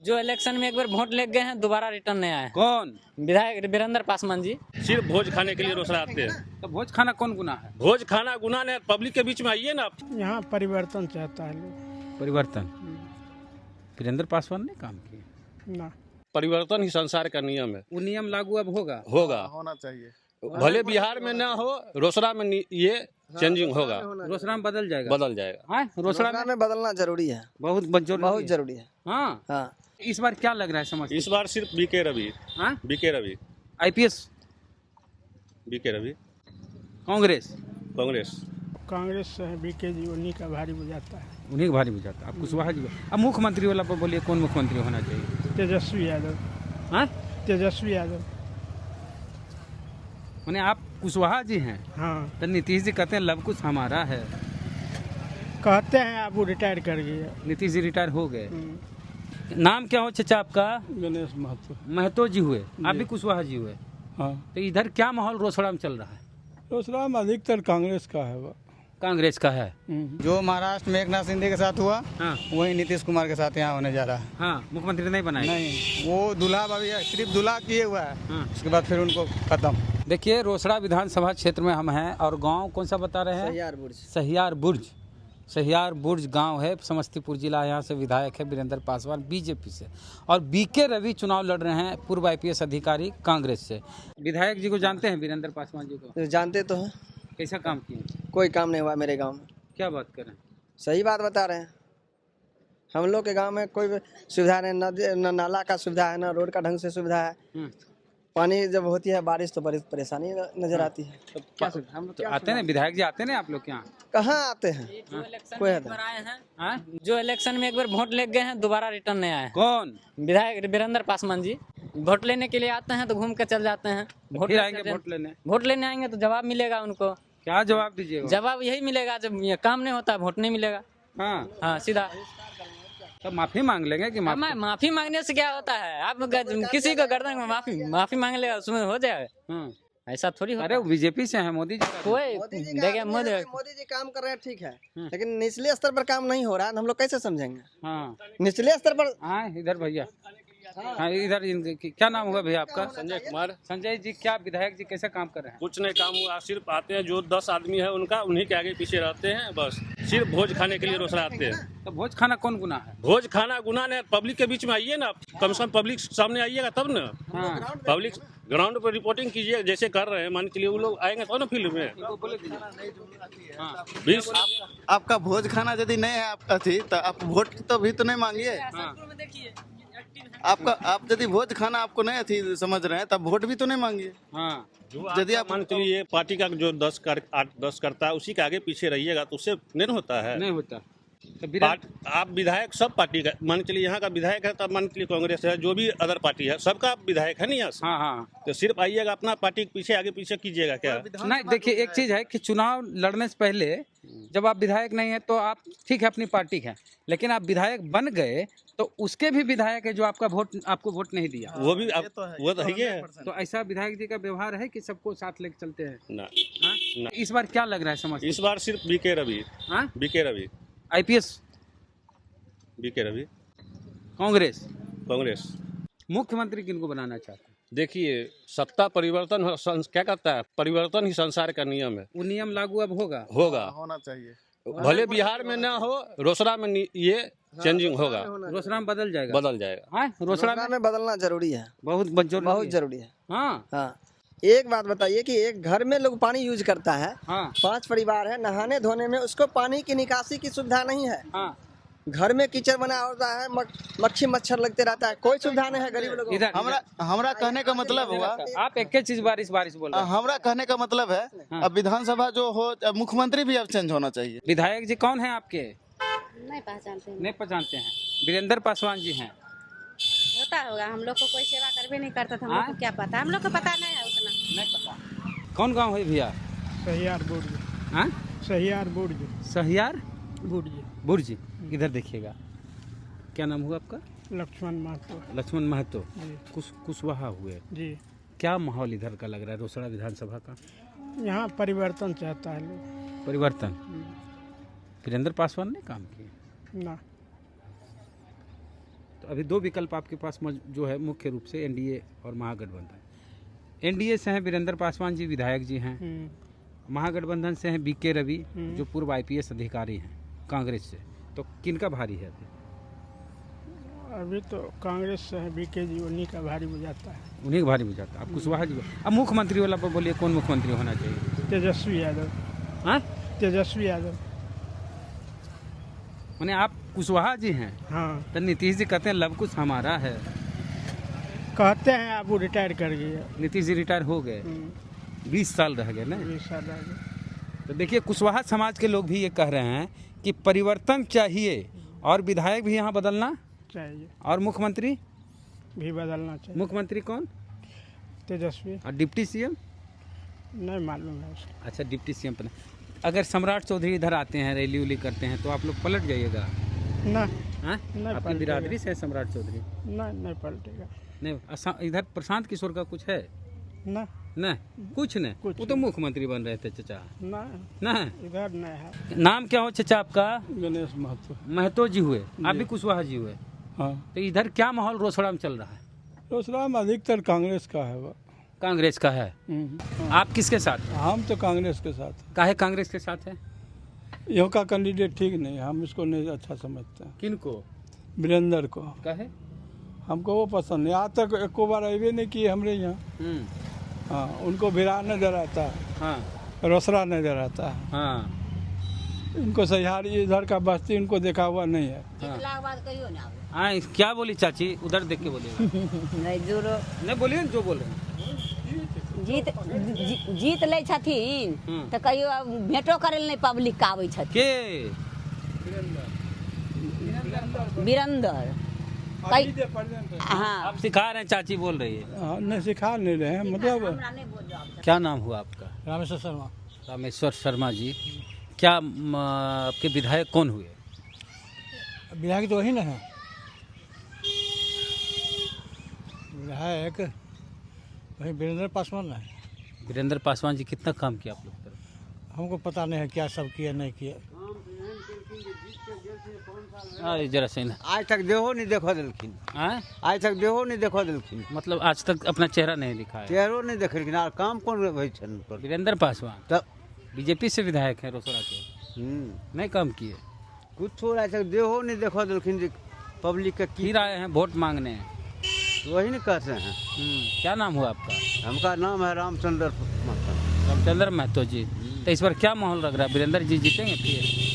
जो इलेक्शन में एक बार वोट ले गए हैं, दोबारा रिटर्न नहीं आए हैं। कौन? विधायक वीरेंद्र पासवान जी। सिर्फ भोज खाने के लिए रोसड़ा आते हैं। तो भोज खाना कौन गुनाह है? भोज खाना गुनाह नहीं, पब्लिक के बीच में आइए ना। यहाँ परिवर्तन चाहता है लोग। परिवर्तन। वीरेंद्र पासवान ने काम किए ना परिवर्तन ही संसार का नियम है। वो नियम लागू अब होगा। होना चाहिए। भले बिहार में ना हो, रोसड़ा में ये चेंजिंग होगा। रोसड़ा में बदल जाएगा। हाँ, रोसड़ा में बदलना जरूरी है। बहुत जरूरी है। हाँ हाँ। इस बार क्या लग रहा है समझ? इस बार सिर्फ बीके रवि। हाँ, BK Ravi. IPS BK Ravi. Congress Congress से बीके जी उन्हीं का भारी बुझाता है। उन्हीं को भारी बुझाता है। अब कुशवाहा जी, अब मुख्यमंत्री वाला पर बोलिए, कौन मुख्यमंत्री होना चाहिए? तेजस्वी यादव। हाँ, तेजस्वी यादव। माने आप कुशवाहा जी हैं? हाँ, तो नीतीश जी कहते हैं लव कुश हमारा है। कहते हैं आप वो रिटायर कर गए। नीतीश जी रिटायर हो गए। नाम क्या हो चाचा आपका? गणेश महतो। महतो जी हुए, आप भी कुशवाहा जी हुए। हाँ, तो इधर क्या माहौल रोसड़ा में चल रहा है? रोसड़ा में अधिकतर कांग्रेस का है वो। कांग्रेस का है। जो महाराष्ट्र में एकनाथ शिंदे के साथ हुआ, हाँ वही नीतीश कुमार के साथ यहाँ होने जा रहा है। हाँ, मुख्यमंत्री नहीं बनाए। नहीं, वो दूल्हा अभी सिर्फ दूल्हा किए हुआ है। हाँ। उसके बाद फिर उनको खत्म। देखिए, रोसड़ा विधानसभा क्षेत्र में हम हैं और गांव कौन सा बता रहे हैं? सहियार बुर्ज गांव है, समस्तीपुर जिला। यहाँ से विधायक है वीरेंद्र पासवान बीजेपी से, और बीके रवि चुनाव लड़ रहे हैं, पूर्व IPS अधिकारी कांग्रेस से। विधायक जी को जानते हैं, वीरेंद्र पासवान जी को? जानते तो हैं। कैसा काम किए? कोई काम नहीं हुआ मेरे गांव में। क्या बात करें? सही बात बता रहे हैं। हम लोग के गांव में कोई सुविधा नहीं, न नाला का सुविधा है, न रोड का ढंग से सुविधा है। पानी जब होती है बारिश तो बड़ी परेशानी नजर आती है। तो क्या हम तो आते हैं, विधायक जी आते हैं आप लोग के यहाँ? कहाँ आते हैं? जो इलेक्शन कोई में है एक बार आए हैं, जो इलेक्शन में एक बार वोट ले गए हैं, दोबारा रिटर्न नहीं आए हैं। कौन? विधायक वीरेंद्र पासवान जी। वोट लेने के लिए आते हैं तो घूम के चल जाते हैं। फिर आएंगे वोट लेने? आएंगे तो जवाब मिलेगा उनको। क्या जवाब दीजिएगा? जवाब यही मिलेगा, जब ये काम नहीं होता वोट नहीं मिलेगा। हाँ सीधा। तो माफी मांग लेंगे कि माफी मांगने से क्या होता है? आप किसी को गर्दन में माफी मांग लेगा, उसमें हो जाएगा। ऐसा थोड़ी होता। अरे बीजेपी से है मोदी जी का। मोदी जी काम कर रहे हैं, ठीक है, लेकिन निचले स्तर पर काम नहीं हो रहा है। हम लोग कैसे समझेंगे? हाँ, निचले स्तर पर। हाँ इधर भैया, हाँ इधर क्या नाम हुआ भैया आपका? संजय कुमार। संजय जी, क्या विधायक जी कैसे काम कर रहे हैं? कुछ नहीं काम हुआ, सिर्फ आते हैं, जो 10 आदमी है उनका, उन्हीं के आगे पीछे रहते हैं, बस सिर्फ भोज खाने के लिए रोसड़ा आते हैं। तो भोज खाना कौन गुनाह है? भोज खाना गुनाह नहीं, पब्लिक के बीच में आइए ना। कम से कम पब्लिक सामने आइएगा तब ना। हाँ, पब्लिक ग्राउंड पर रिपोर्टिंग कीजिए, जैसे कर रहे हैं। मान के लिए वो लोग आएंगे तो ना फील्ड में। हाँ, 20 आपका भोज खाना यदि नहीं है आपका थी, तो आप वोट तो भी तो नहीं मांगिए। हाँ। आप यदि भोज खाना आपको नहीं थी समझ रहे हैं, तब वोट भी तो नहीं मांगिए। हाँ, यदि आप मान के लिए पार्टी का जो 8-10 करता है, उसी के आगे पीछे रहिएगा तो उससे नहीं होता है। नहीं होता। तो आप विधायक सब पार्टी का मान के लिए, यहाँ का विधायक है तब मान के लिए कांग्रेस है, जो भी अदर पार्टी है, सबका विधायक है नहीं यहाँ से। हाँ हाँ, तो सिर्फ आइएगा, अपना पार्टी के पीछे आगे पीछे कीजिएगा क्या? नहीं देखिए, एक चीज है कि चुनाव लड़ने से पहले जब आप विधायक नहीं है तो आप ठीक है अपनी पार्टी है, लेकिन आप विधायक बन गए तो उसके भी विधायक है जो आपको वोट नहीं दिया, वो भी वो तो है। तो ऐसा विधायक जी का व्यवहार है कि सबको साथ लेकर चलते हैं ना। ना। इस बार क्या लग रहा है समझ? इस बार सिर्फ बीके रवि। हाँ, BK Ravi. IPS BK Ravi. Congress. मुख्यमंत्री किनको बनाना चाहते हैं? देखिए, सत्ता परिवर्तन क्या कहता है, परिवर्तन ही संसार का नियम है। वो नियम लागू अब होगा। होना चाहिए। भले बिहार में ना हो, रोसड़ा में ये चेंजिंग होगा। रोसड़ा में बदल जाएगा। हाँ, रोसड़ा में बदलना जरूरी है। बहुत जरूरी है। हाँ हाँ, एक बात बताइए कि एक घर में लोग पानी यूज करता है। हाँ, 5 परिवार है, नहाने धोने में उसको पानी की निकासी की सुविधा नहीं है। हाँ, घर में कीचड़ बना होता है, मक्खी मच्छर लगते रहता है, कोई सुविधा नहीं है गरीब लोगों को। हमरा कहने का मतलब हुआ, आप एक चीज बारिश बोल रहे हैं। हमरा कहने का मतलब है, अब विधानसभा जो हो, मुख्यमंत्री भी अब चेंज होना चाहिए। विधायक जी कौन है आपके? नहीं पहचानते हैं। वीरेंद्र पासवान जी हैं। होता होगा, हम लोग को कोई सेवा कर भी नहीं करता था, हम लोग को क्या पता, हम लोग को पता नहीं है उतना। नहीं पता। कौन गांव है भैया? सहियार बुर्ज। हाँ, सहियार बुर्ज। इधर देखिएगा, क्या नाम हुआ आपका? लक्ष्मण महतो। कुशवाहा हुए जी। क्या माहौल इधर का लग रहा है रोसड़ा विधानसभा का? यहाँ परिवर्तन चाहता है लोग। परिवर्तन। वीरेंद्र पासवान ने काम किए ना। तो अभी दो विकल्प आपके पास जो है मुख्य रूप से एनडीए और महागठबंधन। एनडीए से हैं वीरेंद्र पासवान जी, विधायक जी हैं। महागठबंधन से हैं बीके रवि, जो पूर्व आईपीएस अधिकारी हैं कांग्रेस से। तो किनका भारी है अभी तो कांग्रेस से है बीके जी, उन्हीं का भारी बुझाता है। उन्हीं का भारी बुझाता है। अब कुशवाहा जी, अब मुख्यमंत्री वाला पर बोलिए, कौन मुख्यमंत्री होना चाहिए? तेजस्वी यादव। हाँ, तेजस्वी यादव। माने आप कुशवाहा जी हैं? हाँ, तो नीतीश जी कहते हैं लव कुश हमारा है। कहते हैं आप वो रिटायर कर गए। नीतीश जी रिटायर हो गए, 20 साल रह गए ना। 20 साल आगे। तो देखिए, कुशवाहा समाज के लोग भी ये कह रहे हैं कि परिवर्तन चाहिए और विधायक भी यहाँ बदलना चाहिए और मुख्यमंत्री भी बदलना चाहिए। मुख्यमंत्री कौन? तेजस्वी। और डिप्टी सीएम? नहीं मालूम है उसका। अच्छा, डिप्टी सीएम पर। अगर सम्राट चौधरी इधर आते हैं, रैली उली करते हैं, तो आप लोग पलट जाइएगा? ना, हाँ, आपकी बिरादरी से है सम्राट चौधरी? नहीं पलटेगा। नहीं, इधर प्रशांत किशोर का कुछ है? ना, कुछ नहीं। वो तो मुख्यमंत्री बन रहे थे चाचा। ना, इधर नहीं है। नाम क्या हो चाचा आपका? गणेश महतो। महतो जी हुए, आप भी कुशवाहा जी हुए। हाँ, तो इधर क्या माहौल रोसड़ा में चल रहा है? रोसड़ा में अधिकतर कांग्रेस का है वो। कांग्रेस का है। आप किसके साथ? हम तो कांग्रेस के साथ। काहे कांग्रेस के साथ है? यहाँ का कैंडिडेट ठीक नहीं है, हम इसको नहीं अच्छा समझते हैं। किनको? वीरेंद्र को। काहे? हमको वो पसंद नहीं, आज तक एको बार अबे नहीं किए हमरे यहाँ। हाँ, उनको भिरा नजर आता है। हाँ, रोसड़ा नजर आता है। हाँ, इनको सहिहारी इधर का बस्ती इनको देखा हुआ नहीं है। हाँ, क्या बोली चाची? उधर देख के बोलिए। नहीं जोरो नहीं बोलिए जो बोल रहे हैं। जीत ले छथिन तो कहियो भेंटो करे नहीं पब्लिक का आवे छथिन। के? वीरेंद्र। हाँ, आप सिखा रहे हैं, चाची बोल रही है। हाँ, नहीं सिखा नहीं रहे हैं, मतलब। क्या नाम हुआ आपका? रामेश्वर शर्मा। रामेश्वर शर्मा जी, क्या आपके विधायक कौन हुए? विधायक तो वही ना है। विधायक वही वीरेंद्र पासवान है। वीरेंद्र पासवान जी कितना काम किया आप लोग पर? हमको पता नहीं है क्या सब किया नहीं किया। जरा से आज तक देहो नहीं देखो दिलखिन। आज तक देहो नहीं देखो दिलखिन, मतलब आज तक अपना चेहरा नहीं दिखाया? चेहरो नहीं देखलखिन। और काम कौन भाई छन पर? वीरेंद्र पासवान तब बीजेपी से विधायक है रोसड़ा के। नहीं काम किए कुछ थोड़ा तक देहो नहीं देखो दिलखिन। पब्लिक का फिर आए हैं वोट मांगने। वही नहीं कहते हैं। क्या नाम हुआ आपका? हमका नाम है रामचंद्र महतो। रामचंद्र महतो जी। तो इस बार क्या माहौल लग रहा है? वीरेंद्र जी जीतेंगे फिर?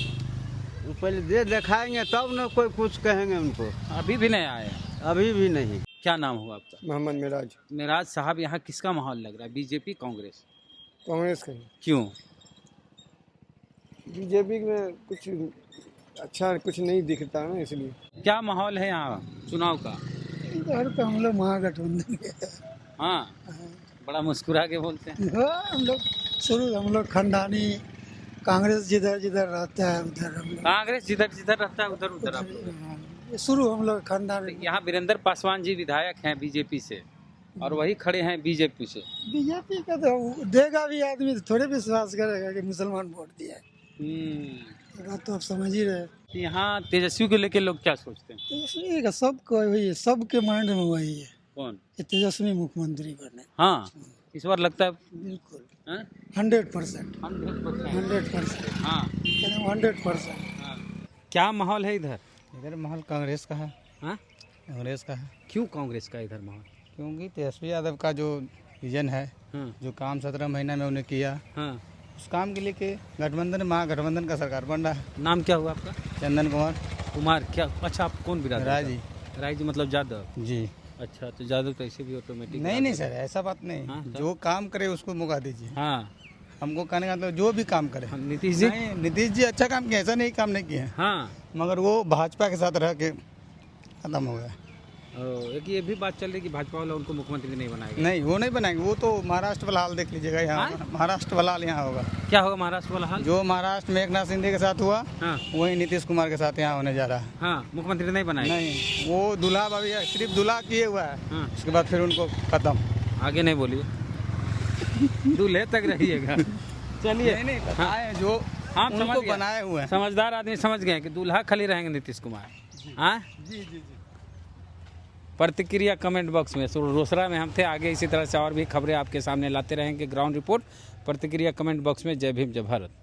पहले दे दिखाएंगे तब न कोई कुछ कहेंगे उनको। अभी भी नहीं आए? अभी भी नहीं। क्या नाम हुआ आपका? मोहम्मद मिराज। मिराज साहब, यहाँ किसका माहौल लग रहा है? बीजेपी कांग्रेस? कांग्रेस का। क्यों? बीजेपी में कुछ अच्छा कुछ नहीं दिखता ना, इसलिए। क्या माहौल है यहाँ चुनाव का? इधर तो हम लोग महागठबंधन के। हाँ, बड़ा मुस्कुरा के बोलते हैं। हम लोग खानदानी कांग्रेस जिधर जिधर रहता है उधर हम लोग। कांग्रेस जिधर जिधर रहता है उधर उधर आप लोग। शुरू हम लोग खानदान। यहाँ वीरेंद्र पासवान जी विधायक हैं बीजेपी से, और वही खड़े हैं बीजेपी से। बीजेपी का तो देगा भी आदमी, थोड़े विश्वास करेगा कि मुसलमान वोट दिया है। बात तो आप समझ ही रहे। यहाँ तेजस्वी को लेके लोग क्या सोचते हैं? तेजस्वी का सबको वही है, सबके माइंड में वही है। कौन? तेजस्वी मुख्यमंत्री बने। हाँ, इस बार लगता है बिल्कुल 100%। 100%। हाँ, 100%। क्या माहौल है इधर? इधर माहौल कांग्रेस का है। हाँ, कांग्रेस का है। क्यों कांग्रेस का इधर माहौल? क्योंकि तेजस्वी यादव का जो विजन है, जो काम 17 महीना में उन्हें किया, उस काम के लिए के गठबंधन महागठबंधन का सरकार बन रहा है। नाम क्या हुआ आपका? चंदन कुमार। क्या? अच्छा, आप कौन बिरादर? राय जी। राय जी मतलब यादव जी। अच्छा, तो यादव तो ऐसे भी ऑटोमेटिक? नहीं सर, ऐसा बात नहीं। हाँ, जो काम करे उसको मौका दीजिए। हाँ, हमको कहने का मतलब जो भी काम करे। नीतीश जी? नीतीश जी अच्छा काम किया, ऐसा नहीं काम नहीं किया। हाँ, मगर वो भाजपा के साथ रह के खत्म हो गया। एक ये भी बात चल रही कि भाजपा वाला उनको मुख्यमंत्री नहीं बनाएगा। नहीं, वो नहीं बनाएंगे। वो तो महाराष्ट्र वाला हाल देख लीजिएगा। यहाँ महाराष्ट्र वाला हाल यहाँ होगा। क्या होगा महाराष्ट्र वाला हाल? जो महाराष्ट्र में एकनाथ शिंदे के साथ हुआ, वही नीतीश कुमार के साथ यहाँ होने जा रहा है। हाँ, मुख्यमंत्री नहीं बनाएगा? नहीं, वो दूल्हा भाभी सिर्फ दूल्हा किए हुआ है। उसके बाद फिर उनको खत्म। आगे नहीं बोलिए, दूल्हे तक रहिएगा। चलिए, नहीं बताए जो हम उनको बनाए हुए हैं। समझदार आदमी समझ गए कि दूल्हा खाली रहेंगे नीतीश कुमार। हाँ, जी। प्रतिक्रिया कमेंट बॉक्स में। रोसड़ा में हम थे, आगे इसी तरह से और भी खबरें आपके सामने लाते रहेंगे। ग्राउंड रिपोर्ट प्रतिक्रिया कमेंट बॉक्स में। जय भीम जय भारत।